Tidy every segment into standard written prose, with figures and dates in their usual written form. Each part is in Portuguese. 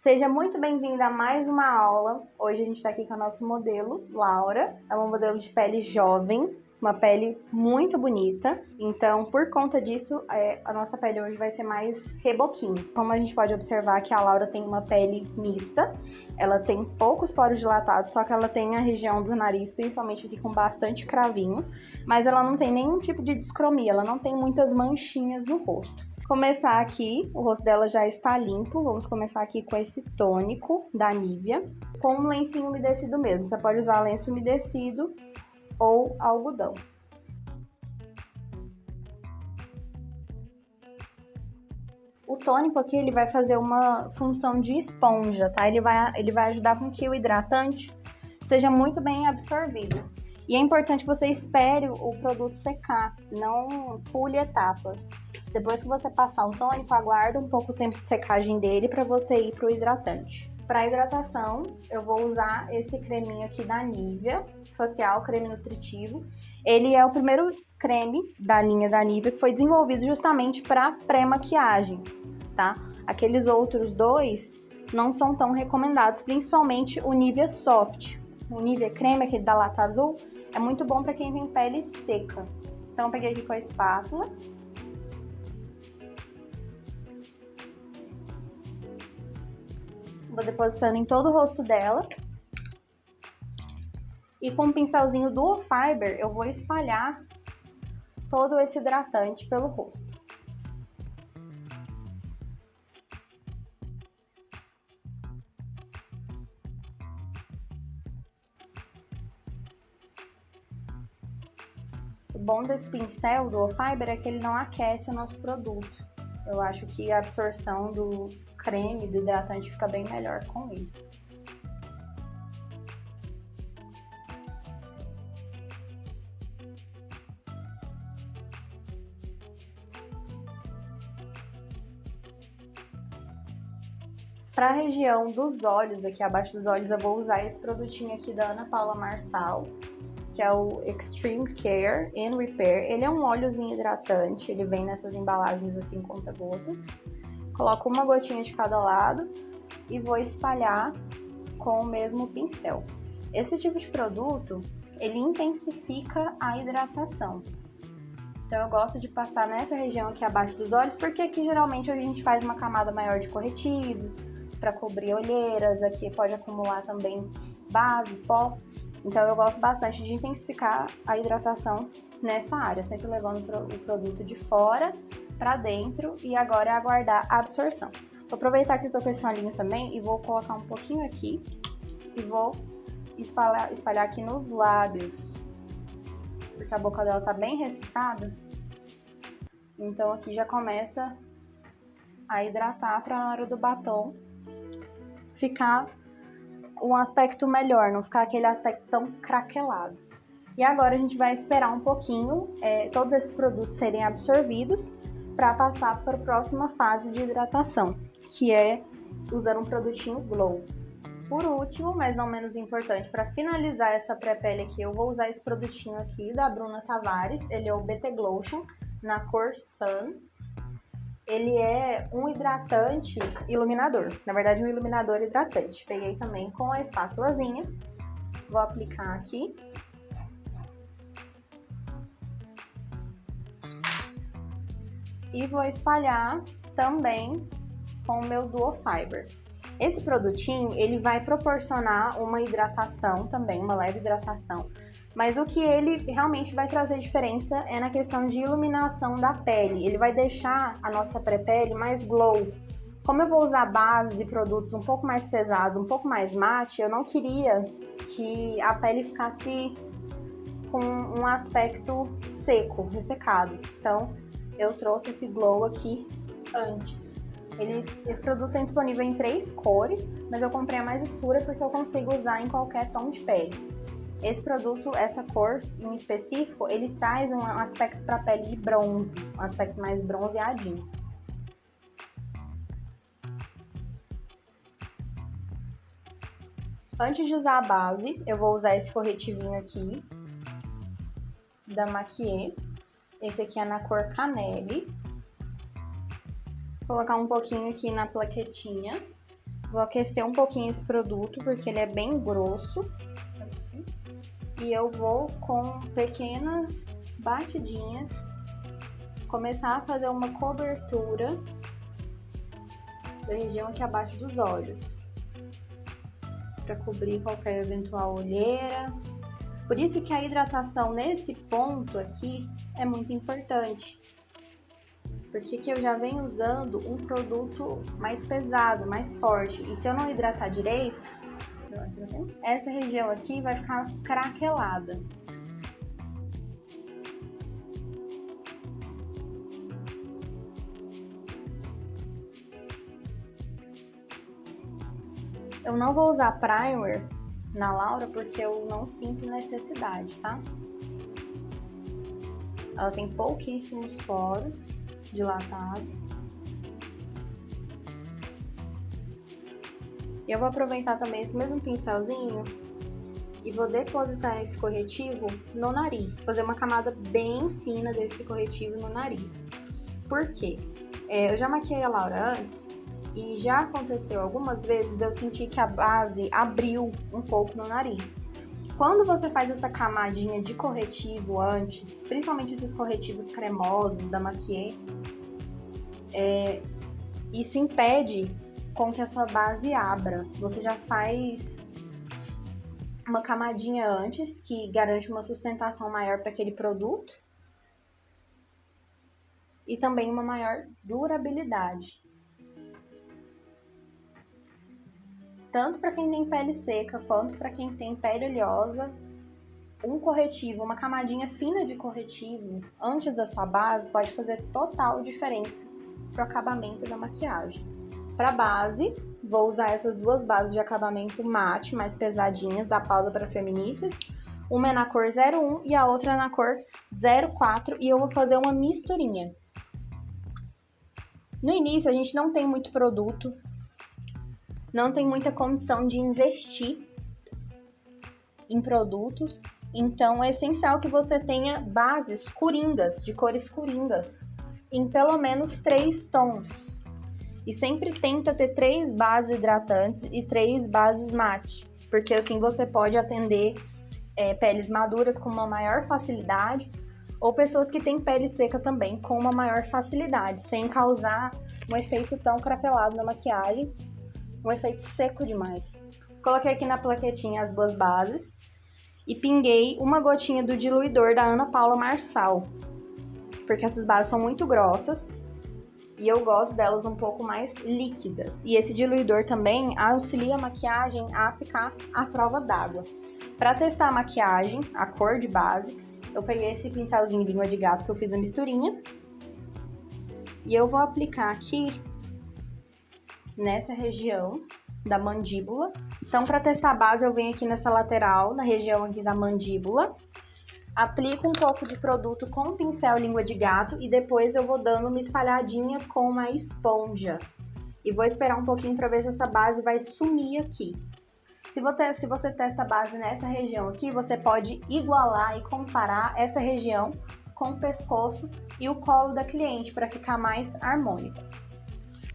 Seja muito bem-vinda a mais uma aula. Hoje a gente está aqui com a nossa modelo, Laura. É uma modelo de pele jovem, uma pele muito bonita. Então, por conta disso, a nossa pele hoje vai ser mais reboquinho. Como a gente pode observar que a Laura tem uma pele mista, ela tem poucos poros dilatados, só que ela tem a região do nariz, principalmente aqui com bastante cravinho, mas ela não tem nenhum tipo de discromia, ela não tem muitas manchinhas no rosto. Começar aqui, o rosto dela já está limpo, vamos começar aqui com esse tônico da Nivea, com um lencinho umedecido mesmo, você pode usar lenço umedecido ou algodão. O tônico aqui, ele vai fazer uma função de esponja, tá? Ele vai ajudar com que o hidratante seja muito bem absorvido. E é importante que você espere o produto secar, não pule etapas. Depois que você passar o tônico, aguarda um pouco o tempo de secagem dele para você ir para o hidratante. Para hidratação, eu vou usar esse creminho aqui da Nivea, facial, creme nutritivo. Ele é o primeiro creme da linha da Nivea que foi desenvolvido justamente para pré-maquiagem, tá? Aqueles outros dois não são tão recomendados, principalmente o Nivea Soft. O Nivea Creme, aquele da lata azul, é muito bom para quem tem pele seca. Então, eu peguei aqui com a espátula. Vou depositando em todo o rosto dela. E com um pincelzinho Duo Fiber, eu vou espalhar todo esse hidratante pelo rosto. O bom desse pincel Duo Fiber é que ele não aquece o nosso produto. Eu acho que a absorção do creme, do hidratante, fica bem melhor com ele. Para a região dos olhos, aqui abaixo dos olhos, eu vou usar esse produtinho aqui da Ana Paula Marçal, que é o Extreme Care and Repair. Ele é um óleozinho hidratante, ele vem nessas embalagens assim, conta-gotas. Coloco uma gotinha de cada lado e vou espalhar com o mesmo pincel. Esse tipo de produto, ele intensifica a hidratação. Então eu gosto de passar nessa região aqui abaixo dos olhos, porque aqui geralmente a gente faz uma camada maior de corretivo, para cobrir olheiras, aqui pode acumular também base, pó. Então eu gosto bastante de intensificar a hidratação nessa área, sempre levando o produto de fora para dentro e agora é aguardar a absorção. Vou aproveitar que eu tô com esse olhinho também e vou colocar um pouquinho aqui e vou espalhar aqui nos lábios, porque a boca dela tá bem ressecada. Então aqui já começa a hidratar para na hora do batom ficar um aspecto melhor, não ficar aquele aspecto tão craquelado. E agora a gente vai esperar um pouquinho todos esses produtos serem absorvidos para passar para a próxima fase de hidratação, que é usar um produtinho Glow. Por último, mas não menos importante, para finalizar essa pré-pele aqui, eu vou usar esse produtinho aqui da Bruna Tavares, ele é o BT Glotion, na cor Sun. Ele é um hidratante iluminador, na verdade um iluminador hidratante. Peguei também com a espátulazinha, vou aplicar aqui. E vou espalhar também com o meu Duo Fiber. Esse produtinho, ele vai proporcionar uma hidratação também, uma leve hidratação. Mas o que ele realmente vai trazer diferença é na questão de iluminação da pele. Ele vai deixar a nossa pré-pele mais glow. Como eu vou usar bases e produtos um pouco mais pesados, um pouco mais mate, eu não queria que a pele ficasse com um aspecto seco, ressecado. Então, eu trouxe esse glow aqui antes. Esse produto tem disponível em 3 cores, mas eu comprei a mais escura porque eu consigo usar em qualquer tom de pele. Esse produto, essa cor em específico, ele traz um aspecto para a pele de bronze, um aspecto mais bronzeadinho. Antes de usar a base, eu vou usar esse corretivinho aqui da Maquier. Esse aqui é na cor Canelle. Vou colocar um pouquinho aqui na plaquetinha Vou aquecer um pouquinho esse produto, porque ele é bem grosso. E eu vou, com pequenas batidinhas, começar a fazer uma cobertura da região aqui abaixo dos olhos, para cobrir qualquer eventual olheira. Por isso que a hidratação nesse ponto aqui é muito importante, porque aqui eu já venho usando um produto mais pesado, mais forte, e se eu não hidratar direito, essa região aqui vai ficar craquelada. Eu não vou usar primer na Laura porque eu não sinto necessidade, tá? Ela tem pouquíssimos poros dilatados. E eu vou aproveitar também esse mesmo pincelzinho e vou depositar esse corretivo no nariz. Fazer uma camada bem fina desse corretivo no nariz. Por quê? Eu já maquiei a Laura antes e já aconteceu algumas vezes de eu sentir que a base abriu um pouco no nariz. Quando você faz essa camadinha de corretivo antes, principalmente esses corretivos cremosos da Maquiê, isso impede com que a sua base abra. Você já faz uma camadinha antes, que garante uma sustentação maior para aquele produto e também uma maior durabilidade. Tanto para quem tem pele seca quanto para quem tem pele oleosa, um corretivo, uma camadinha fina de corretivo antes da sua base pode fazer total diferença para o acabamento da maquiagem. Para base, vou usar essas duas bases de acabamento mate, mais pesadinhas, da Paula para Feministas. Uma é na cor 01 e a outra é na cor 04, e eu vou fazer uma misturinha. No início, a gente não tem muito produto, não tem muita condição de investir em produtos, então é essencial que você tenha bases coringas, de cores coringas, em pelo menos 3 tons. E sempre tenta ter 3 bases hidratantes e 3 bases mate, porque assim você pode atender peles maduras com uma maior facilidade, ou pessoas que têm pele seca também com uma maior facilidade, sem causar um efeito tão craquelado na maquiagem, um efeito seco demais. Coloquei aqui na plaquetinha as 2 bases e pinguei uma gotinha do diluidor da Ana Paula Marçal, porque essas bases são muito grossas e eu gosto delas um pouco mais líquidas. E esse diluidor também auxilia a maquiagem a ficar à prova d'água. Para testar a maquiagem, a cor de base, eu peguei esse pincelzinho língua de gato que eu fiz a misturinha e eu vou aplicar aqui nessa região da mandíbula. Então, para testar a base, eu venho aqui nessa lateral, na região aqui da mandíbula, aplico um pouco de produto com o pincel língua de gato e depois eu vou dando uma espalhadinha com uma esponja. E vou esperar um pouquinho para ver se essa base vai sumir aqui. Se você testa a base nessa região aqui, você pode igualar e comparar essa região com o pescoço e o colo da cliente para ficar mais harmônico.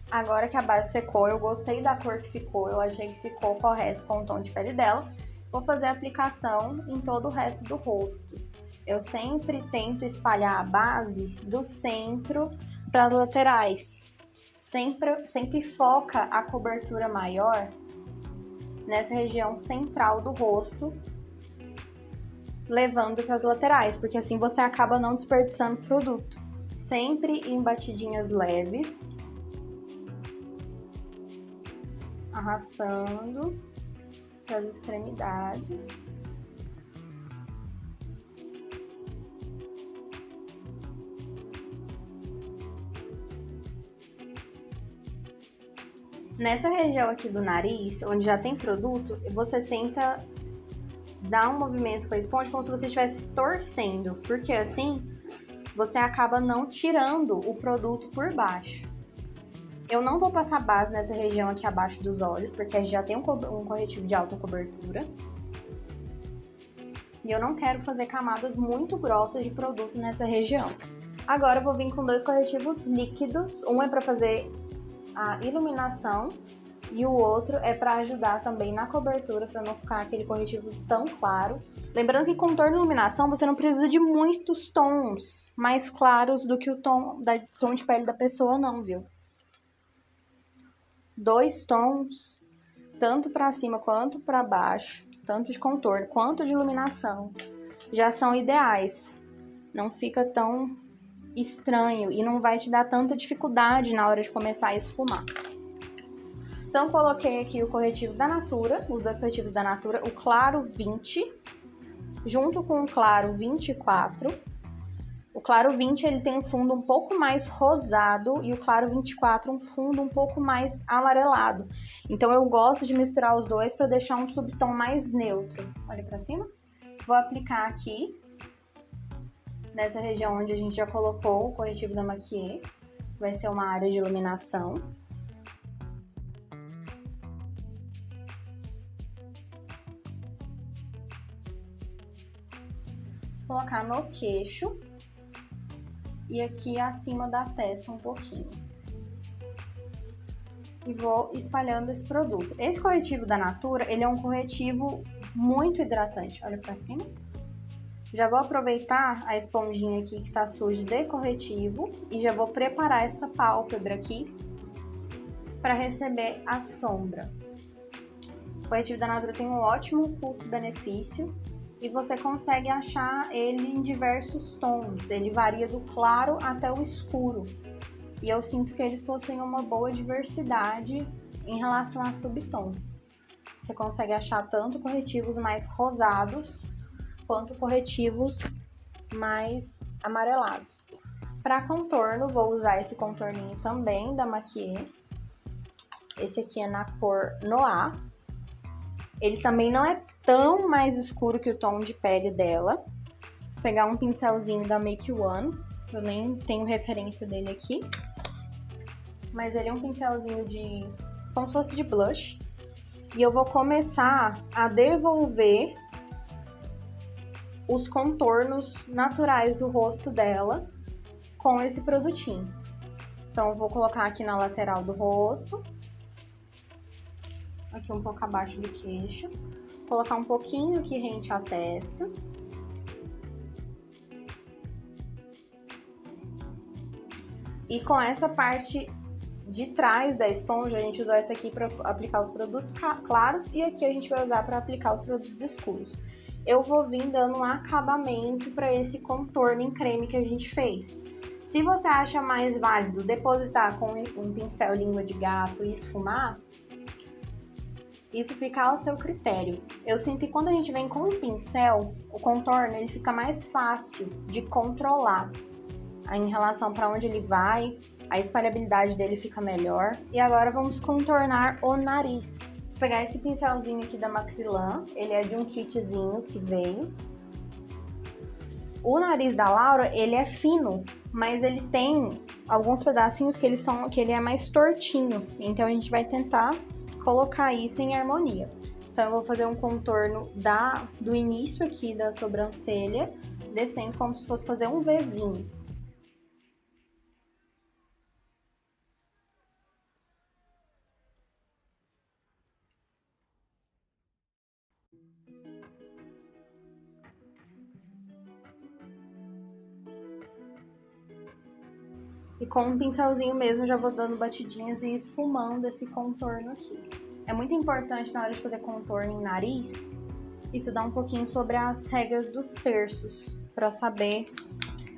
Agora que a base secou, eu gostei da cor que ficou, eu achei que ficou correto com o tom de pele dela. Vou fazer a aplicação em todo o resto do rosto. Eu sempre tento espalhar a base do centro para as laterais. Sempre foca a cobertura maior nessa região central do rosto, levando para as laterais, porque assim você acaba não desperdiçando produto. Sempre em batidinhas leves, arrastando para as extremidades. Nessa região aqui do nariz, onde já tem produto, você tenta dar um movimento com a esponja como se você estivesse torcendo, porque assim você acaba não tirando o produto por baixo. Eu não vou passar base nessa região aqui abaixo dos olhos, porque já tem um corretivo de alta cobertura. E eu não quero fazer camadas muito grossas de produto nessa região. Agora eu vou vir com 2 corretivos líquidos. Um é para fazer a iluminação E o outro é para ajudar também na cobertura, para não ficar aquele corretivo tão claro. Lembrando que contorno e iluminação você não precisa de muitos tons mais claros do que o tom de pele da pessoa não, viu? 2 tons, tanto para cima quanto para baixo, tanto de contorno quanto de iluminação, já são ideais. Não fica tão estranho e não vai te dar tanta dificuldade na hora de começar a esfumar. Então, coloquei aqui o corretivo da Natura, os 2 corretivos da Natura, o claro 20, junto com o claro 24. O claro 20 ele tem um fundo um pouco mais rosado e o claro 24 um fundo um pouco mais amarelado. Então, eu gosto de misturar os dois para deixar um subtom mais neutro. Olha para cima. Vou aplicar aqui, nessa região onde a gente já colocou o corretivo da Maquiê. Vai ser uma área de iluminação. Vou colocar no queixo e aqui acima da testa um pouquinho. E vou espalhando esse produto. Esse corretivo da Natura, ele é um corretivo muito hidratante. Olha pra cima. Já vou aproveitar a esponjinha aqui que tá suja de corretivo e já vou preparar essa pálpebra aqui para receber a sombra. O corretivo da Natura tem um ótimo custo-benefício e você consegue achar ele em diversos tons. Ele varia do claro até o escuro. E eu sinto que eles possuem uma boa diversidade em relação a subtom. Você consegue achar tanto corretivos mais rosados quanto corretivos mais amarelados. Para contorno, vou usar esse contorninho também da Maquiê. Esse aqui é na cor Noir. Ele também não é tão mais escuro que o tom de pele dela. Vou pegar um pincelzinho da Make One. Eu nem tenho referência dele aqui. Mas ele é um pincelzinho de... como se fosse de blush. E eu vou começar a devolver os contornos naturais do rosto dela com esse produtinho. Então, eu vou colocar aqui na lateral do rosto. Aqui um pouco abaixo do queixo. Colocar um pouquinho aqui rente à testa. E com essa parte de trás da esponja, a gente usou essa aqui para aplicar os produtos claros e aqui a gente vai usar para aplicar os produtos escuros. Eu vou vir dando um acabamento para esse contorno em creme que a gente fez. Se você acha mais válido depositar com um pincel língua de gato e esfumar, isso fica ao seu critério. Eu sinto que quando a gente vem com um pincel, o contorno ele fica mais fácil de controlar em relação para onde ele vai, a espalhabilidade dele fica melhor. E agora vamos contornar o nariz. Vou pegar esse pincelzinho aqui da Macrylan, ele é de um kitzinho que veio. O nariz da Laura, ele é fino, mas ele tem alguns pedacinhos que ele é mais tortinho. Então a gente vai tentar colocar isso em harmonia. Então eu vou fazer um contorno do início aqui da sobrancelha, descendo como se fosse fazer um Vzinho. E com um pincelzinho mesmo, já vou dando batidinhas e esfumando esse contorno aqui. É muito importante na hora de fazer contorno em nariz, estudar um pouquinho sobre as regras dos terços, para saber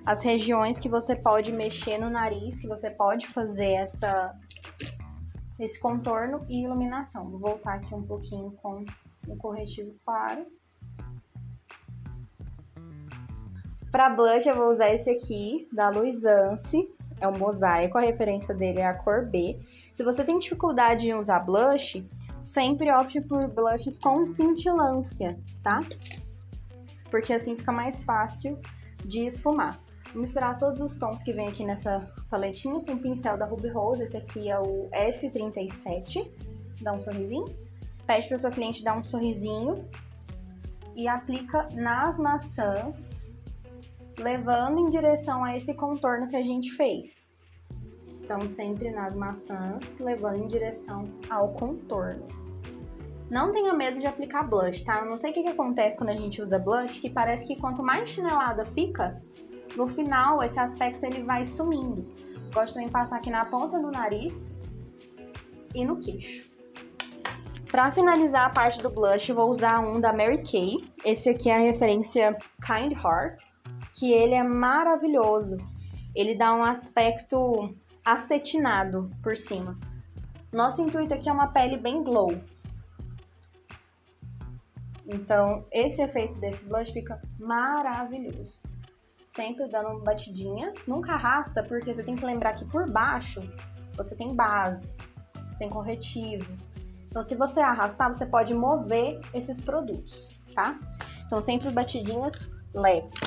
as regiões que você pode mexer no nariz, que você pode fazer esse contorno e iluminação. Vou voltar aqui um pouquinho com o corretivo claro. Para blush, eu vou usar esse aqui, da Luisance. É um mosaico, a referência dele é a cor B. Se você tem dificuldade em usar blush, sempre opte por blushes com cintilância, tá? Porque assim fica mais fácil de esfumar. Vou misturar todos os tons que vem aqui nessa paletinha com o pincel da Ruby Rose. Esse aqui é o F37. Dá um sorrisinho. Pede para sua cliente dar um sorrisinho. E aplica nas maçãs, levando em direção a esse contorno que a gente fez. Então, sempre nas maçãs, levando em direção ao contorno. Não tenha medo de aplicar blush, tá? Eu não sei o que acontece quando a gente usa blush, que parece que quanto mais chinelada fica, no final esse aspecto ele vai sumindo. Gosto também de passar aqui na ponta do nariz e no queixo. Pra finalizar a parte do blush, eu vou usar um da Mary Kay. Esse aqui é a referência Kind Heart, que ele é maravilhoso. Ele dá um aspecto acetinado por cima. Nosso intuito aqui é uma pele bem glow. Então, esse efeito desse blush fica maravilhoso. Sempre dando batidinhas. Nunca arrasta, porque você tem que lembrar que por baixo você tem base, você tem corretivo. Então, se você arrastar, você pode mover esses produtos, tá? Então, sempre batidinhas leves.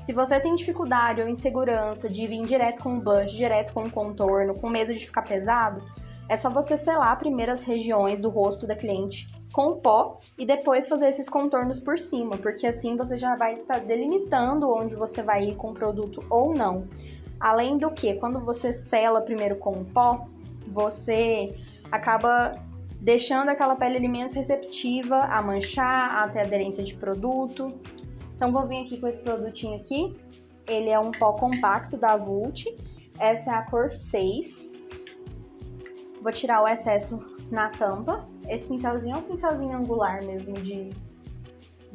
Se você tem dificuldade ou insegurança de vir direto com o blush, direto com o contorno, com medo de ficar pesado, é só você selar primeiro as regiões do rosto da cliente com o pó e depois fazer esses contornos por cima, porque assim você já vai estar delimitando onde você vai ir com o produto ou não. Além do que, quando você sela primeiro com o pó, você acaba deixando aquela pele ali menos receptiva a manchar, a ter aderência de produto. Então vou vir aqui com esse produtinho aqui, ele é um pó compacto da Vult, essa é a cor 6. Vou tirar o excesso na tampa. Esse pincelzinho é um pincelzinho angular mesmo de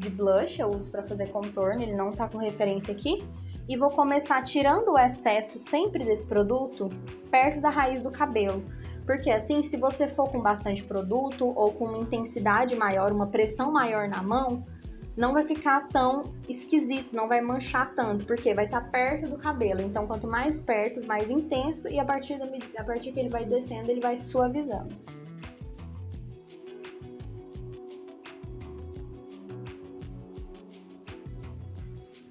blush, eu uso para fazer contorno, ele não tá com referência aqui. E vou começar tirando o excesso sempre desse produto perto da raiz do cabelo. Porque assim, se você for com bastante produto ou com uma intensidade maior, uma pressão maior na mão, não vai ficar tão esquisito, não vai manchar tanto, porque vai estar perto do cabelo. Então, quanto mais perto, mais intenso, e a partir que ele vai descendo, ele vai suavizando.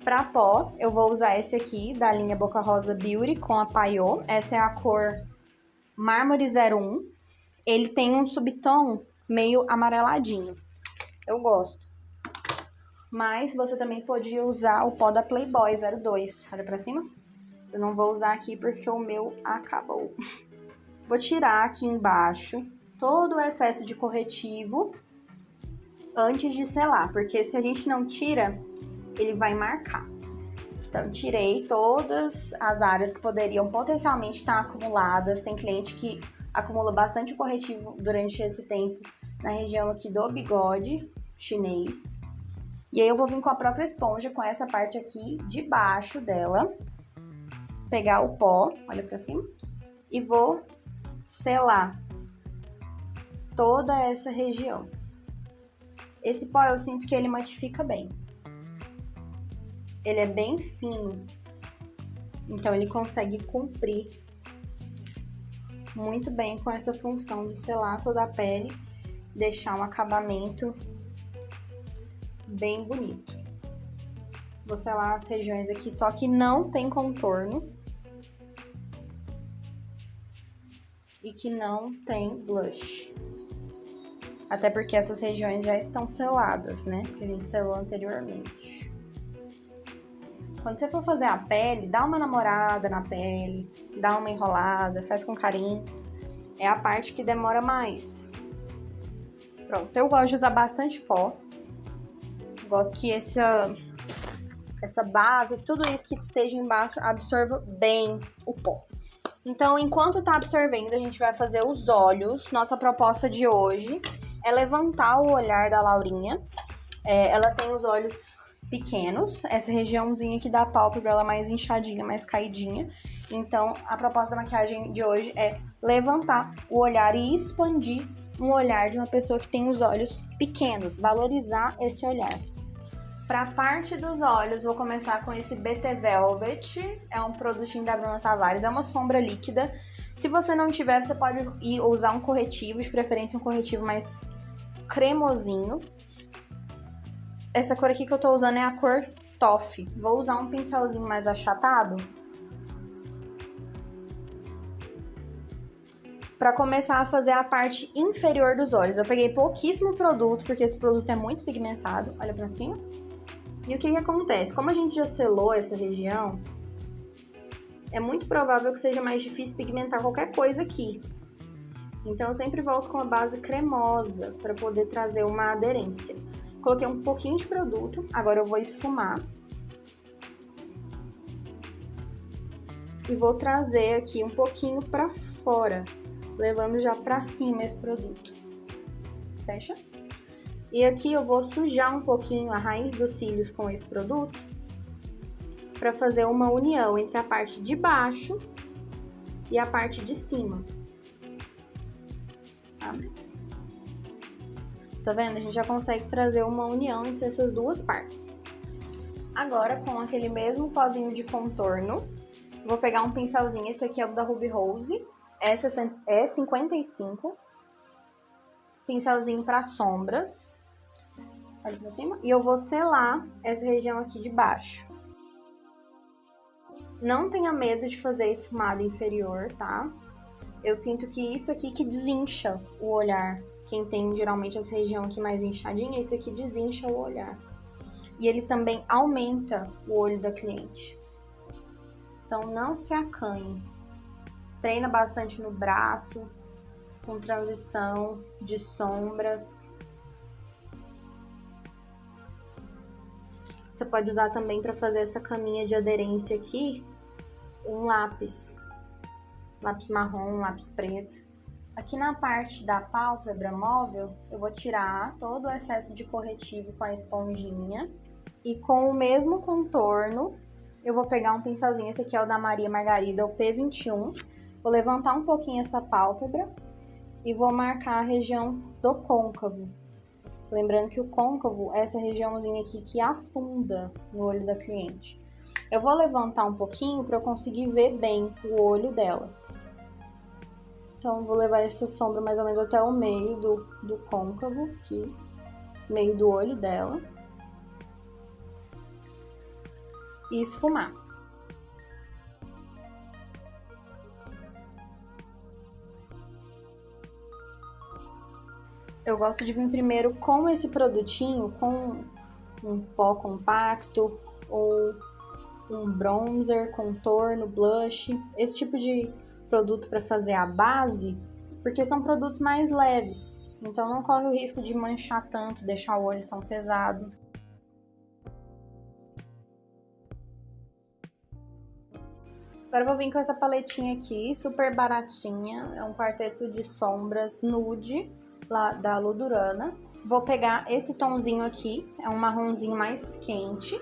Para pó, eu vou usar esse aqui, da linha Boca Rosa Beauty, com a Paiô. Essa é a cor Mármore 01. Ele tem um subtom meio amareladinho. Eu gosto. Mas você também pode usar o pó da Playboy 02. Olha pra cima. Eu não vou usar aqui porque o meu acabou. Vou tirar aqui embaixo todo o excesso de corretivo antes de selar. Porque se a gente não tira, ele vai marcar. Então, tirei todas as áreas que poderiam potencialmente estar acumuladas. Tem cliente que acumula bastante corretivo durante esse tempo na região aqui do bigode chinês. E aí eu vou vir com a própria esponja, com essa parte aqui de baixo dela, pegar o pó, olha pra cima, e vou selar toda essa região. Esse pó eu sinto que ele matifica bem. Ele é bem fino, então ele consegue cumprir muito bem com essa função de selar toda a pele, deixar um acabamento bem bonito. Vou selar as regiões aqui, só que não tem contorno e que não tem blush. Até porque essas regiões já estão seladas, né? Que a gente selou anteriormente. Quando você for fazer a pele, dá uma namorada na pele, dá uma enrolada, faz com carinho. É a parte que demora mais. Pronto, eu gosto de usar bastante pó. Gosto que essa base, tudo isso que esteja embaixo, absorva bem o pó. Então, enquanto tá absorvendo, a gente vai fazer os olhos. Nossa proposta de hoje é levantar o olhar da Laurinha. Ela tem os olhos pequenos, essa regiãozinha aqui da pálpebra, ela é mais inchadinha, mais caidinha. Então, a proposta da maquiagem de hoje é levantar o olhar e expandir um olhar de uma pessoa que tem os olhos pequenos, valorizar esse olhar. Para a parte dos olhos, vou começar com esse BT Velvet, é um produtinho da Bruna Tavares, é uma sombra líquida. Se você não tiver, você pode usar um corretivo, de preferência um corretivo mais cremosinho. Essa cor aqui que eu tô usando é a cor Toffee. Vou usar um pincelzinho mais achatado para começar a fazer a parte inferior dos olhos. Eu peguei pouquíssimo produto, porque esse produto é muito pigmentado. Olha pra cima. E o que acontece? Como a gente já selou essa região, é muito provável que seja mais difícil pigmentar qualquer coisa aqui. Então, eu sempre volto com a base cremosa para poder trazer uma aderência. Coloquei um pouquinho de produto, agora eu vou esfumar. E vou trazer aqui um pouquinho para fora, levando já para cima esse produto. Fecha? E aqui eu vou sujar um pouquinho a raiz dos cílios com esse produto para fazer uma união entre a parte de baixo e a parte de cima. Tá vendo? A gente já consegue trazer uma união entre essas duas partes. Agora, com aquele mesmo pozinho de contorno, vou pegar um pincelzinho, esse aqui é o da Ruby Rose, é 55. Pincelzinho para sombras. Olha pra cima. E eu vou selar essa região aqui de baixo. Não tenha medo de fazer esfumado inferior, tá? Eu sinto que isso aqui que desincha o olhar. Quem tem geralmente essa região aqui mais inchadinha, esse aqui desincha o olhar. E ele também aumenta o olho da cliente. Então não se acanhe. Treina bastante no braço, com transição de sombras. Você pode usar também para fazer essa caminha de aderência aqui, um lápis. Lápis marrom, lápis preto. Aqui na parte da pálpebra móvel, eu vou tirar todo o excesso de corretivo com a esponjinha. E com o mesmo contorno, eu vou pegar um pincelzinho, esse aqui é o da Maria Margarida, o P21. Vou levantar um pouquinho essa pálpebra e vou marcar a região do côncavo. Lembrando que o côncavo é essa regiãozinha aqui que afunda no olho da cliente. Eu vou levantar um pouquinho para eu conseguir ver bem o olho dela. Então, vou levar essa sombra mais ou menos até o meio do côncavo, aqui, meio do olho dela. E esfumar. Eu gosto de vir primeiro com esse produtinho, com um pó compacto ou um bronzer, contorno, blush, esse tipo de produto para fazer a base, porque são produtos mais leves, então não corre o risco de manchar tanto, deixar o olho tão pesado. Agora eu vou vir com essa paletinha aqui, super baratinha, é um quarteto de sombras nude, lá da Ludurana. Vou pegar esse tomzinho aqui, é um marronzinho mais quente.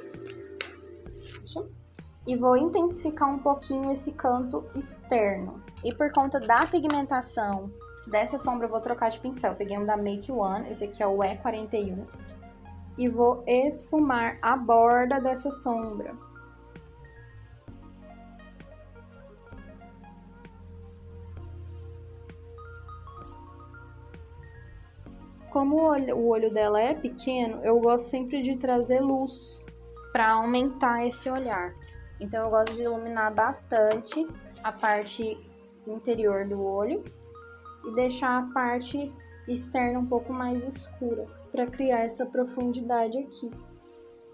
E vou intensificar um pouquinho esse canto externo. E por conta da pigmentação dessa sombra, eu vou trocar de pincel. Eu peguei um da Make One, esse aqui é o E41. E vou esfumar a borda dessa sombra. Como o olho dela é pequeno, eu gosto sempre de trazer luz para aumentar esse olhar. Então eu gosto de iluminar bastante a parte interior do olho e deixar a parte externa um pouco mais escura para criar essa profundidade aqui.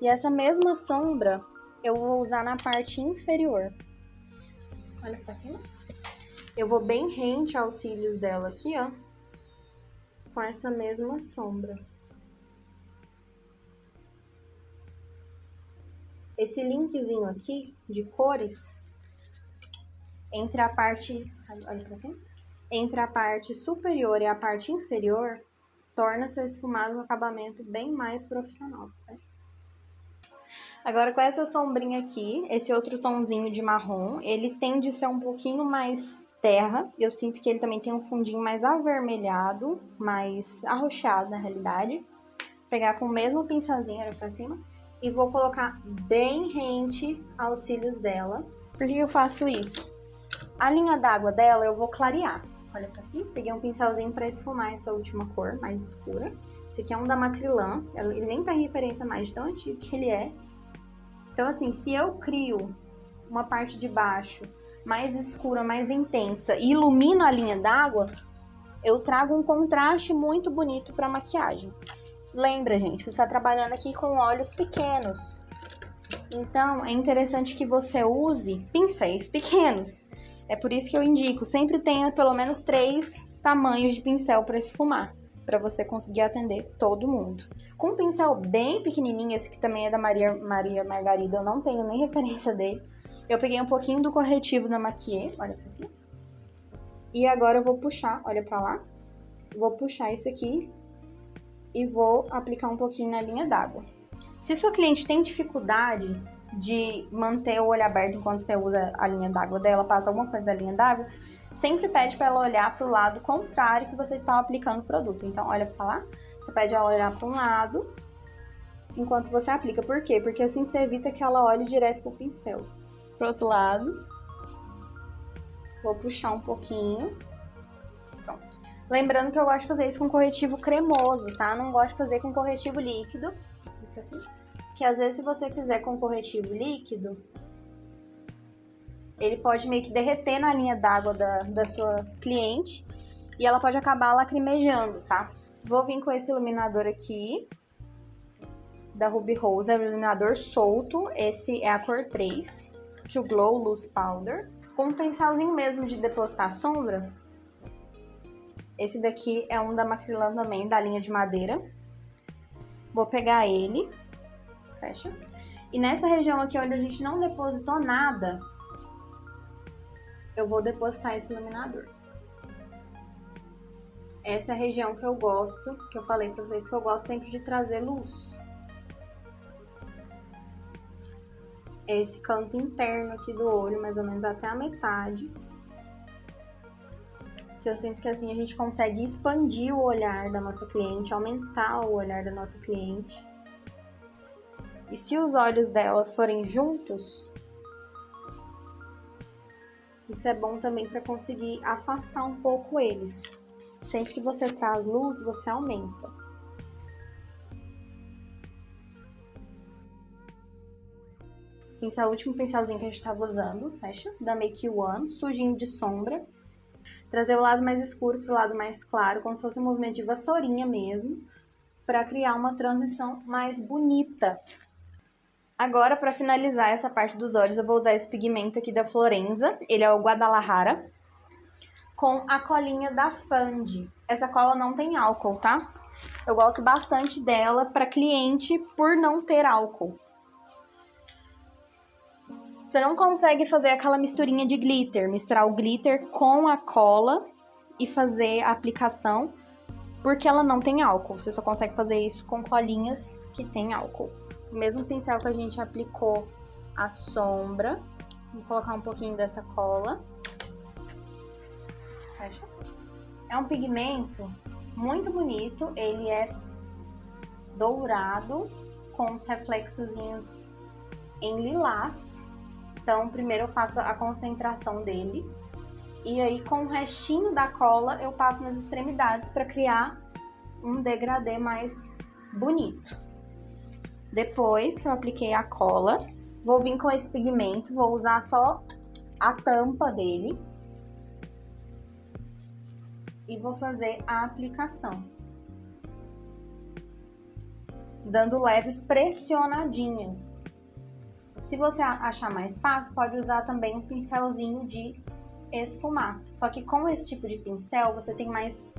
E essa mesma sombra eu vou usar na parte inferior. Olha pra cima. Eu vou bem rente aos cílios dela aqui, ó, com essa mesma sombra. Esse linkzinho aqui de cores entre a parte, olha pra cima, entre a parte superior e a parte inferior, torna seu esfumado um acabamento bem mais profissional. Tá? Agora com essa sombrinha aqui, esse outro tomzinho de marrom, ele tende a ser um pouquinho mais terra. Eu sinto que ele também tem um fundinho mais avermelhado, mais arroxeado na realidade. Vou pegar com o mesmo pincelzinho, olha pra cima. E vou colocar bem rente aos cílios dela. Por que eu faço isso? A linha d'água dela eu vou clarear. Olha pra cima. Peguei um pincelzinho pra esfumar essa última cor, mais escura. Esse aqui é um da Macrylan. Ele nem tá em referência mais de tão antigo que ele é. Então assim, se eu crio uma parte de baixo mais escura, mais intensa e ilumino a linha d'água, eu trago um contraste muito bonito pra maquiagem. Lembra, gente, você está trabalhando aqui com olhos pequenos. Então, é interessante que você use pincéis pequenos. É por isso que eu indico, sempre tenha pelo menos 3 tamanhos de pincel para esfumar, para você conseguir atender todo mundo. Com um pincel bem pequenininho, esse que também é da Maria Margarida, eu não tenho nem referência dele. Eu peguei um pouquinho do corretivo da Maquiê, olha pra cima. E agora eu vou puxar, olha pra lá. Vou puxar esse aqui e vou aplicar um pouquinho na linha d'água. Se sua cliente tem dificuldade de manter o olho aberto enquanto você usa a linha d'água dela, passa alguma coisa da linha d'água, sempre pede para ela olhar para o lado contrário que você está aplicando o produto. Então, olha para lá, você pede ela olhar para um lado enquanto você aplica. Por quê? Porque assim você evita que ela olhe direto pro pincel. Pro outro lado, vou puxar um pouquinho. Pronto. Lembrando que eu gosto de fazer isso com corretivo cremoso, tá? Não gosto de fazer com corretivo líquido. Fica assim. Que às vezes se você fizer com corretivo líquido, ele pode meio que derreter na linha d'água da sua cliente e ela pode acabar lacrimejando, tá? Vou vir com esse iluminador aqui, da Ruby Rose, é um iluminador solto, esse é a cor 3, To Glow Loose Powder. Com um pincelzinho mesmo de depositar sombra, esse daqui é um da Macrylan também, da linha de madeira. Vou pegar ele, fecha. E nessa região aqui onde a gente não depositou nada, eu vou depositar esse iluminador. Essa é a região que eu gosto, que eu falei pra vocês que eu gosto sempre de trazer luz. Esse canto interno aqui do olho, mais ou menos até a metade. Que eu sinto que assim a gente consegue expandir o olhar da nossa cliente, aumentar o olhar da nossa cliente. E se os olhos dela forem juntos, isso é bom também para conseguir afastar um pouco eles. Sempre que você traz luz, você aumenta. Esse é o último pincelzinho que a gente estava usando, fecha, da Make One, sujinho de sombra. Trazer o lado mais escuro para o lado mais claro, como se fosse um movimento de vassourinha mesmo, para criar uma transição mais bonita. Agora, para finalizar essa parte dos olhos, eu vou usar esse pigmento aqui da Florenza, ele é o Guadalajara, com a colinha da Fandi. Essa cola não tem álcool, tá? Eu gosto bastante dela para cliente por não ter álcool. Você não consegue fazer aquela misturinha de glitter, misturar o glitter com a cola e fazer a aplicação, porque ela não tem álcool. Você só consegue fazer isso com colinhas que tem álcool. O mesmo pincel que a gente aplicou a sombra, vou colocar um pouquinho dessa cola. Fecha. É um pigmento muito bonito, ele é dourado, com os reflexozinhos em lilás. Então, primeiro eu faço a concentração dele. E aí, com o restinho da cola, eu passo nas extremidades para criar um degradê mais bonito. Depois que eu apliquei a cola, vou vir com esse pigmento, vou usar só a tampa dele. E vou fazer a aplicação. Dando leves pressionadinhas. Se você achar mais fácil, pode usar também um pincelzinho de esfumar. Só que com esse tipo de pincel, você tem mais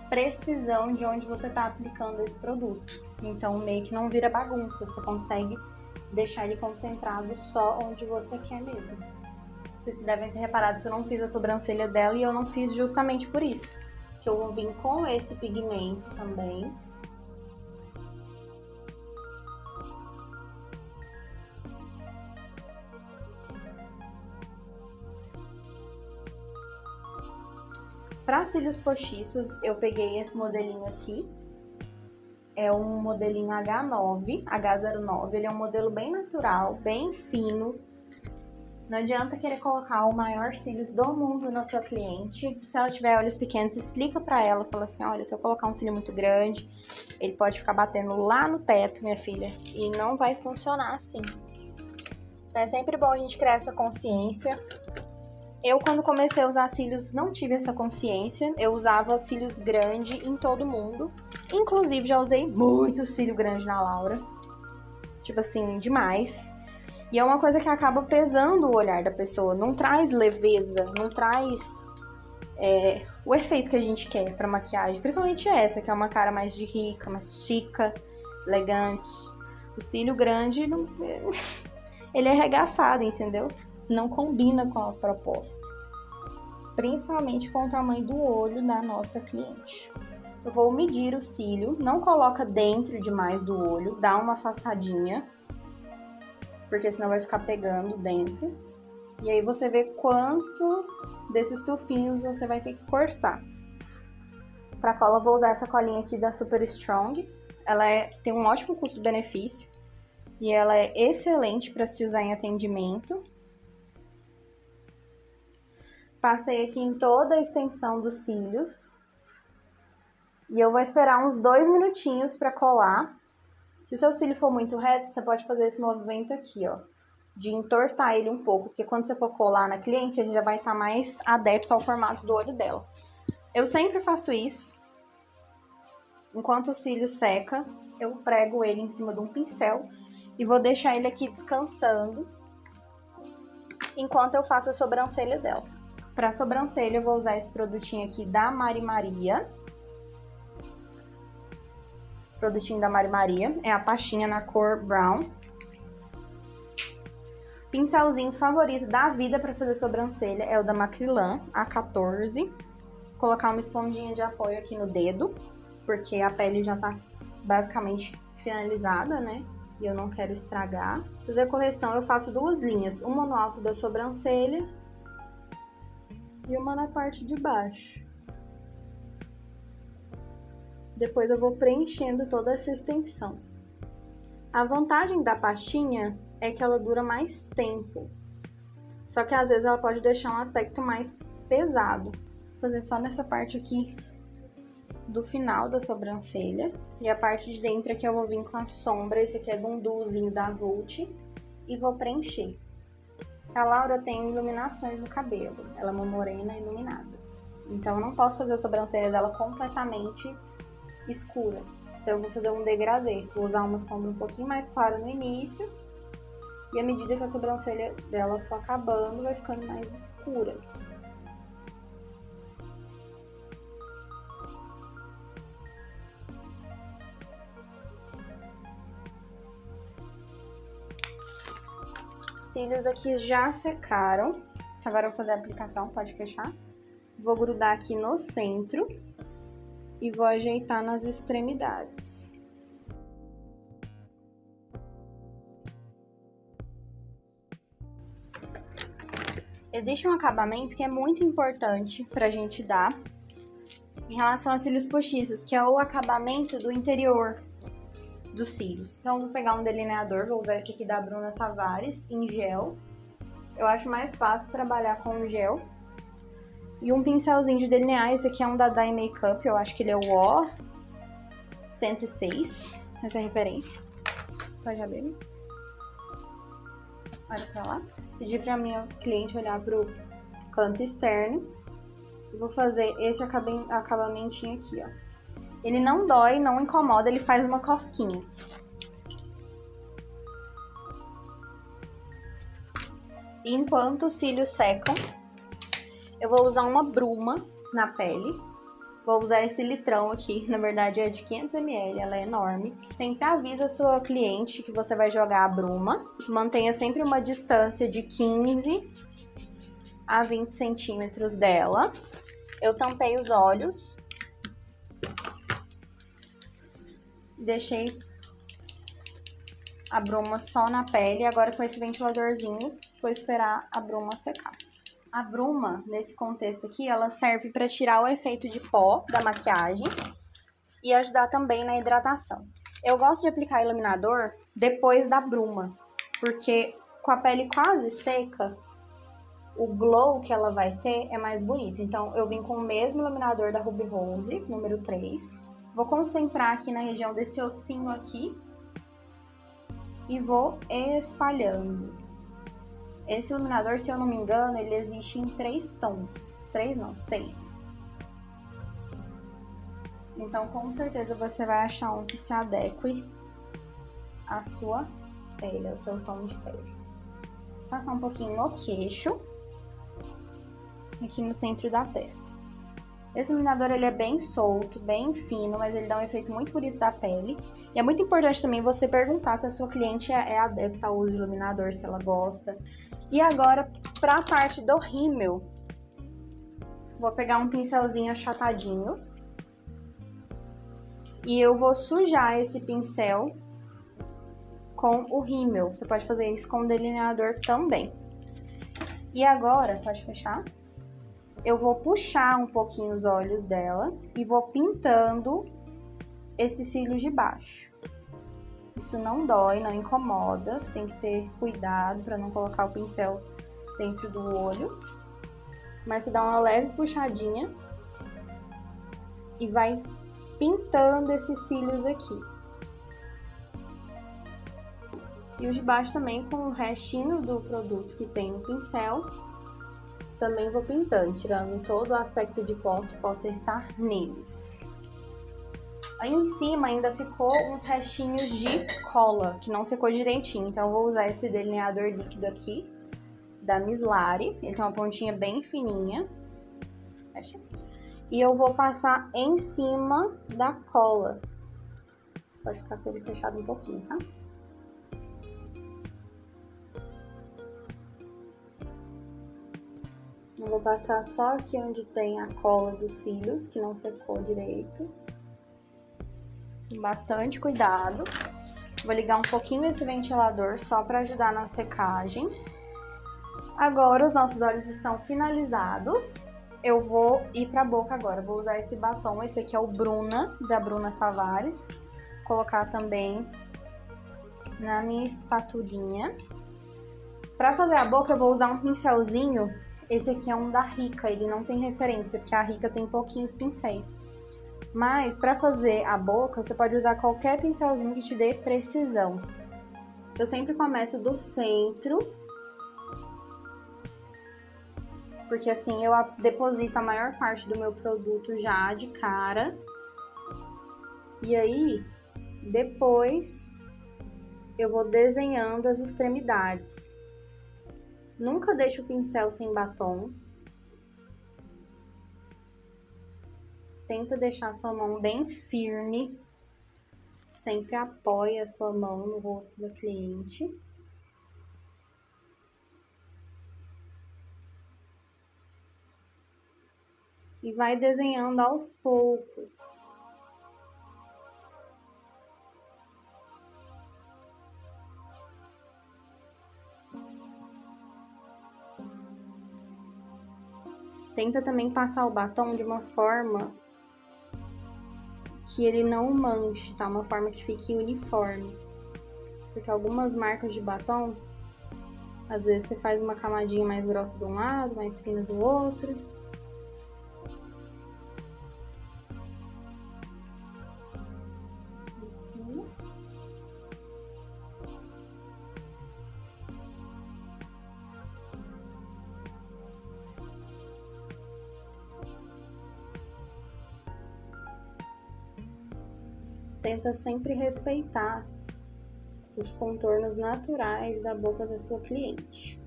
precisão de onde você está aplicando esse produto. Então, meio que não vira bagunça, você consegue deixar ele concentrado só onde você quer mesmo. Vocês devem ter reparado que eu não fiz a sobrancelha dela e eu não fiz justamente por isso. Que eu vou vir com esse pigmento também. Para cílios postiços, eu peguei esse modelinho aqui. É um modelinho H09, ele é um modelo bem natural, bem fino. Não adianta querer colocar o maior cílios do mundo na sua cliente. Se ela tiver olhos pequenos, explica pra ela, fala assim, olha, se eu colocar um cílio muito grande, ele pode ficar batendo lá no teto, minha filha, e não vai funcionar assim. É sempre bom a gente criar essa consciência. Eu, quando comecei a usar cílios, não tive essa consciência. Eu usava cílios grandes em todo mundo. Inclusive, já usei muito cílio grande na Laura. Tipo assim, demais. E é uma coisa que acaba pesando o olhar da pessoa, não traz leveza, não traz o efeito que a gente quer pra maquiagem. Principalmente essa, que é uma cara mais de rica, mais chica, elegante. O cílio grande, ele é arregaçado, entendeu? Não combina com a proposta. Principalmente com o tamanho do olho da nossa cliente. Eu vou medir o cílio, não coloca dentro demais do olho, dá uma afastadinha, porque senão vai ficar pegando dentro. E aí você vê quanto desses tufinhos você vai ter que cortar. Pra cola, eu vou usar essa colinha aqui da Super Strong. Ela tem um ótimo custo-benefício e ela é excelente para se usar em atendimento. Passei aqui em toda a extensão dos cílios. E eu vou esperar uns 2 minutinhos para colar. Se seu cílio for muito reto, você pode fazer esse movimento aqui, ó, de entortar ele um pouco, porque quando você for colar na cliente, ele já vai estar mais adepto ao formato do olho dela. Eu sempre faço isso. Enquanto o cílio seca, eu prego ele em cima de um pincel e vou deixar ele aqui descansando enquanto eu faço a sobrancelha dela. Para sobrancelha, eu vou usar esse produtinho aqui da Mari Maria. Produtinho da Mari Maria, é a pastinha na cor brown. Pincelzinho favorito da vida para fazer sobrancelha é o da Macrylan, A14. Vou colocar uma esponjinha de apoio aqui no dedo, porque a pele já tá basicamente finalizada, né? E eu não quero estragar. Fazer a correção, eu faço 2 linhas, uma no alto da sobrancelha e uma na parte de baixo. Depois eu vou preenchendo toda essa extensão. A vantagem da pastinha é que ela dura mais tempo. Só que às vezes ela pode deixar um aspecto mais pesado. Vou fazer só nessa parte aqui do final da sobrancelha. E a parte de dentro aqui eu vou vir com a sombra. Esse aqui é de um duozinho da Vult. E vou preencher. A Laura tem iluminações no cabelo. Ela é uma morena iluminada. Então eu não posso fazer a sobrancelha dela completamente escura. Então eu vou fazer um degradê. Vou usar uma sombra um pouquinho mais clara no início. E à medida que a sobrancelha dela for acabando, vai ficando mais escura. Os cílios aqui já secaram. Agora eu vou fazer a aplicação, pode fechar. Vou grudar aqui no centro e vou ajeitar nas extremidades. Existe um acabamento que é muito importante pra gente dar em relação a cílios postiços, que é o acabamento do interior dos cílios. Então, vou pegar um delineador, vou usar esse aqui da Bruna Tavares, em gel. Eu acho mais fácil trabalhar com gel. E um pincelzinho de delinear, esse aqui é um da Dye Makeup, eu acho que ele é o O106, essa é a referência. Pode abrir. Olha pra lá. Pedi pra minha cliente olhar pro canto externo. E vou fazer esse acabamentinho aqui, ó. Ele não dói, não incomoda, ele faz uma cosquinha. E enquanto os cílios secam, eu vou usar uma bruma na pele. Vou usar esse litrão aqui, na verdade é de 500 ml, ela é enorme. Sempre avisa a sua cliente que você vai jogar a bruma. Mantenha sempre uma distância de 15 a 20 centímetros dela. Eu tampei os olhos. Deixei a bruma só na pele. Agora com esse ventiladorzinho, vou esperar a bruma secar. A bruma, nesse contexto aqui, ela serve para tirar o efeito de pó da maquiagem e ajudar também na hidratação. Eu gosto de aplicar iluminador depois da bruma, porque com a pele quase seca, o glow que ela vai ter é mais bonito. Então, eu vim com o mesmo iluminador da Ruby Rose, número 3. Vou concentrar aqui na região desse ossinho aqui e vou espalhando. Esse iluminador, se eu não me engano, ele existe em 3 tons. 3 não, 6. Então, com certeza, você vai achar um que se adeque à sua pele, ao seu tom de pele. passar um pouquinho no queixo, aqui no centro da testa. Esse iluminador, ele é bem solto, bem fino, mas ele dá um efeito muito bonito da pele. E é muito importante também você perguntar se a sua cliente é adepta ao uso de iluminador, se ela gosta. E agora, para a parte do rímel, vou pegar um pincelzinho achatadinho. E eu vou sujar esse pincel com o rímel. Você pode fazer isso com o delineador também. E agora, pode fechar? Eu vou puxar um pouquinho os olhos dela e vou pintando esses cílios de baixo. Isso não dói, não incomoda, você tem que ter cuidado para não colocar o pincel dentro do olho. Mas você dá uma leve puxadinha e vai pintando esses cílios aqui. E os de baixo também com o restinho do produto que tem no pincel. Também vou pintando, tirando todo o aspecto de pó que possa estar neles. Aí em cima ainda ficou uns restinhos de cola, que não secou direitinho. Então eu vou usar esse delineador líquido aqui, da Miss Lari. Ele tem uma pontinha bem fininha. Fecha. E eu vou passar em cima da cola. Você pode ficar com ele fechado um pouquinho, tá? Eu vou passar só aqui onde tem a cola dos cílios, que não secou direito. Com bastante cuidado. Vou ligar um pouquinho esse ventilador só para ajudar na secagem. Agora os nossos olhos estão finalizados. Eu vou ir pra boca agora. Vou usar esse batom, esse aqui é o Bruna, da Bruna Tavares. Vou colocar também na minha espatulinha. Pra fazer a boca eu vou usar um pincelzinho. Esse aqui é um da Rica, ele não tem referência, porque a Rica tem pouquinhos pincéis. Mas pra fazer a boca, você pode usar qualquer pincelzinho que te dê precisão. Eu sempre começo do centro, porque assim eu deposito a maior parte do meu produto já de cara. E aí, depois, eu vou desenhando as extremidades. Nunca deixe o pincel sem batom. Tenta deixar a sua mão bem firme. Sempre apoie a sua mão no rosto da cliente. E vai desenhando aos poucos. Tenta também passar o batom de uma forma que ele não manche, tá? Uma forma que fique uniforme. Porque algumas marcas de batom, às vezes você faz uma camadinha mais grossa de um lado, mais fina do outro. Assim. Tenta sempre respeitar os contornos naturais da boca da sua cliente.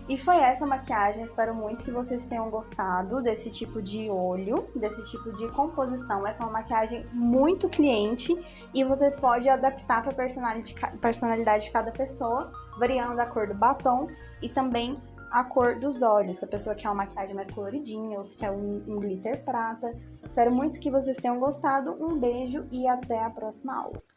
E foi essa maquiagem, espero muito que vocês tenham gostado desse tipo de olho, desse tipo de composição. Essa é uma maquiagem muito cliente e você pode adaptar para a personalidade de cada pessoa, variando a cor do batom e também a cor dos olhos. Se a pessoa quer uma maquiagem mais coloridinha ou se quer um glitter prata. Espero muito que vocês tenham gostado. Um beijo e até a próxima aula.